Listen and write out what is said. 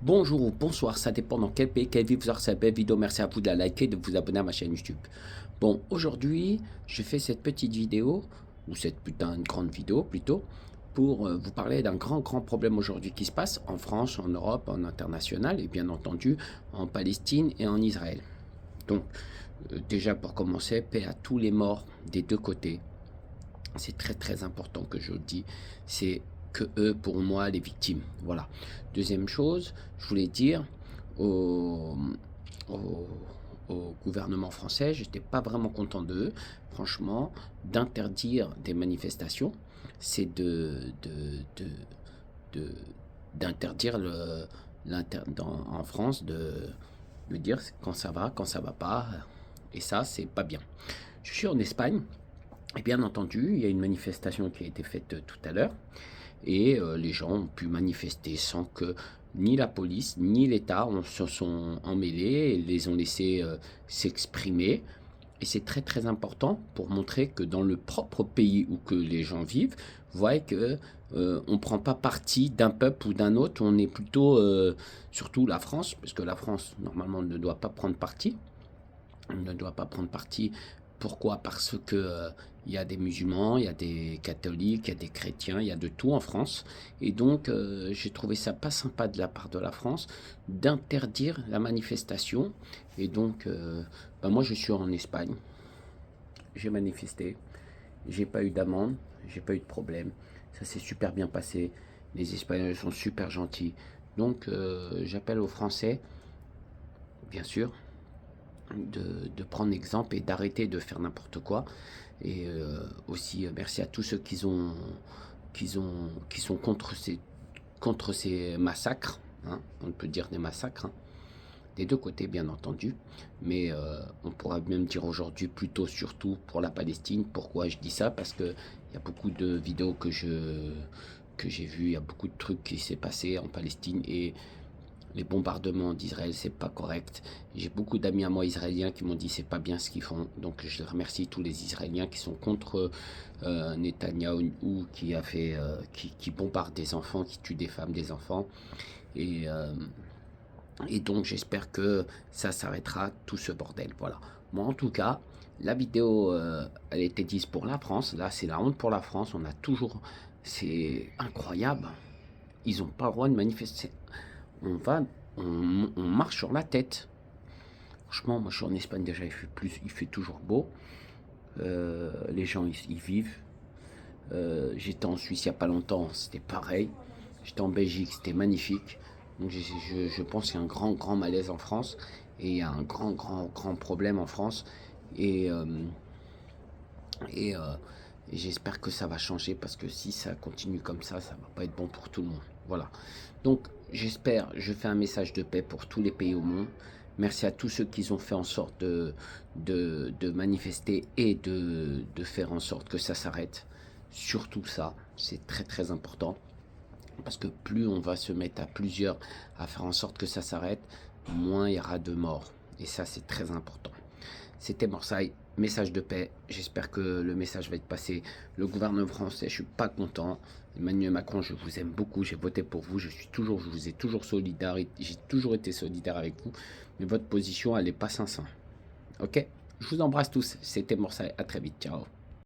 Bonjour ou bonsoir, ça dépend dans quel pays, quelle ville vous regardez cette belle vidéo. Merci à vous de la liker et de vous abonner à ma chaîne YouTube. Bon, aujourd'hui, je fais cette petite vidéo, ou cette putain de grande vidéo plutôt, pour vous parler d'un grand problème aujourd'hui qui se passe en France, en Europe, en international et bien entendu en Palestine et en Israël. Donc, déjà pour commencer, paix à tous les morts des deux côtés. C'est très important que je le dis, c'est que eux, pour moi, les victimes. Voilà. Deuxième chose, je voulais dire au, au, au gouvernement français, j'étais pas vraiment content d'eux, franchement, d'interdire des manifestations, c'est de- d'interdire en France de dire quand ça va pas, et ça, c'est pas bien. Je suis en Espagne, et bien entendu, il y a une manifestation qui a été faite tout à l'heure et les gens ont pu manifester sans que ni la police ni l'État se sont emmêlés et les ont laissés s'exprimer. Et c'est très important pour montrer que dans le propre pays où que les gens vivent, voient que on ne prend pas parti d'un peuple ou d'un autre, on est plutôt, surtout la France, parce que la France normalement ne doit pas prendre parti, on ne doit pas prendre parti. Pourquoi? Parce que il y a des musulmans, il y a des catholiques, il y a des chrétiens, il y a de tout en France. Et donc, j'ai trouvé ça pas sympa de la part de la France d'interdire la manifestation. Et donc, ben moi, je suis en Espagne. J'ai manifesté. J'ai pas eu d'amende. J'ai pas eu de problème. Ça s'est super bien passé. Les Espagnols sont super gentils. Donc, j'appelle aux Français, bien sûr, de prendre exemple et d'arrêter de faire n'importe quoi. Et aussi, merci à tous ceux qui sont contre ces massacres. Hein, on peut dire des massacres, hein, des deux côtés, bien entendu. Mais on pourra même dire aujourd'hui plutôt surtout pour la Palestine. Pourquoi je dis ça? Parce qu'il y a beaucoup de vidéos que j'ai vues, il y a beaucoup de trucs qui s'est passé en Palestine et les bombardements d'Israël, c'est pas correct. J'ai beaucoup d'amis à moi israéliens qui m'ont dit c'est pas bien ce qu'ils font. Donc je remercie tous les Israéliens qui sont contre Netanyahou qui bombarde des enfants, qui tue des femmes, des enfants. Et, euh, et donc j'espère que ça s'arrêtera tout ce bordel. Voilà. Moi en tout cas, la vidéo elle était dite pour la France. Là c'est la honte pour la France. On a toujours, c'est incroyable. Ils n'ont pas le droit de manifester. On va, on marche sur la tête. Franchement, moi je suis en Espagne déjà, il fait toujours beau. Les gens ils vivent. J'étais en Suisse il n'y a pas longtemps, c'était pareil. J'étais en Belgique, c'était magnifique. Donc je pense qu'il y a un grand malaise en France et il y a un grand problème en France. Et, euh, et, euh, et j'espère que ça va changer parce que si ça continue comme ça va pas être bon pour tout le monde. Voilà. Donc j'espère, je fais un message de paix pour tous les pays au monde. Merci à tous ceux qui ont fait en sorte de manifester et de faire en sorte que ça s'arrête. Surtout ça, c'est très important. Parce que plus on va se mettre à plusieurs à faire en sorte que ça s'arrête, moins il y aura de morts. Et ça, c'est très important. C'était Marseille, message de paix. J'espère que le message va être passé. Le gouvernement français, je suis pas content. Emmanuel Macron, je vous aime beaucoup. J'ai voté pour vous. Je vous ai toujours solidaire. J'ai toujours été solidaire avec vous. Mais votre position, elle n'est pas sincère. Ok? Je vous embrasse tous. C'était Marseille. À très vite. Ciao.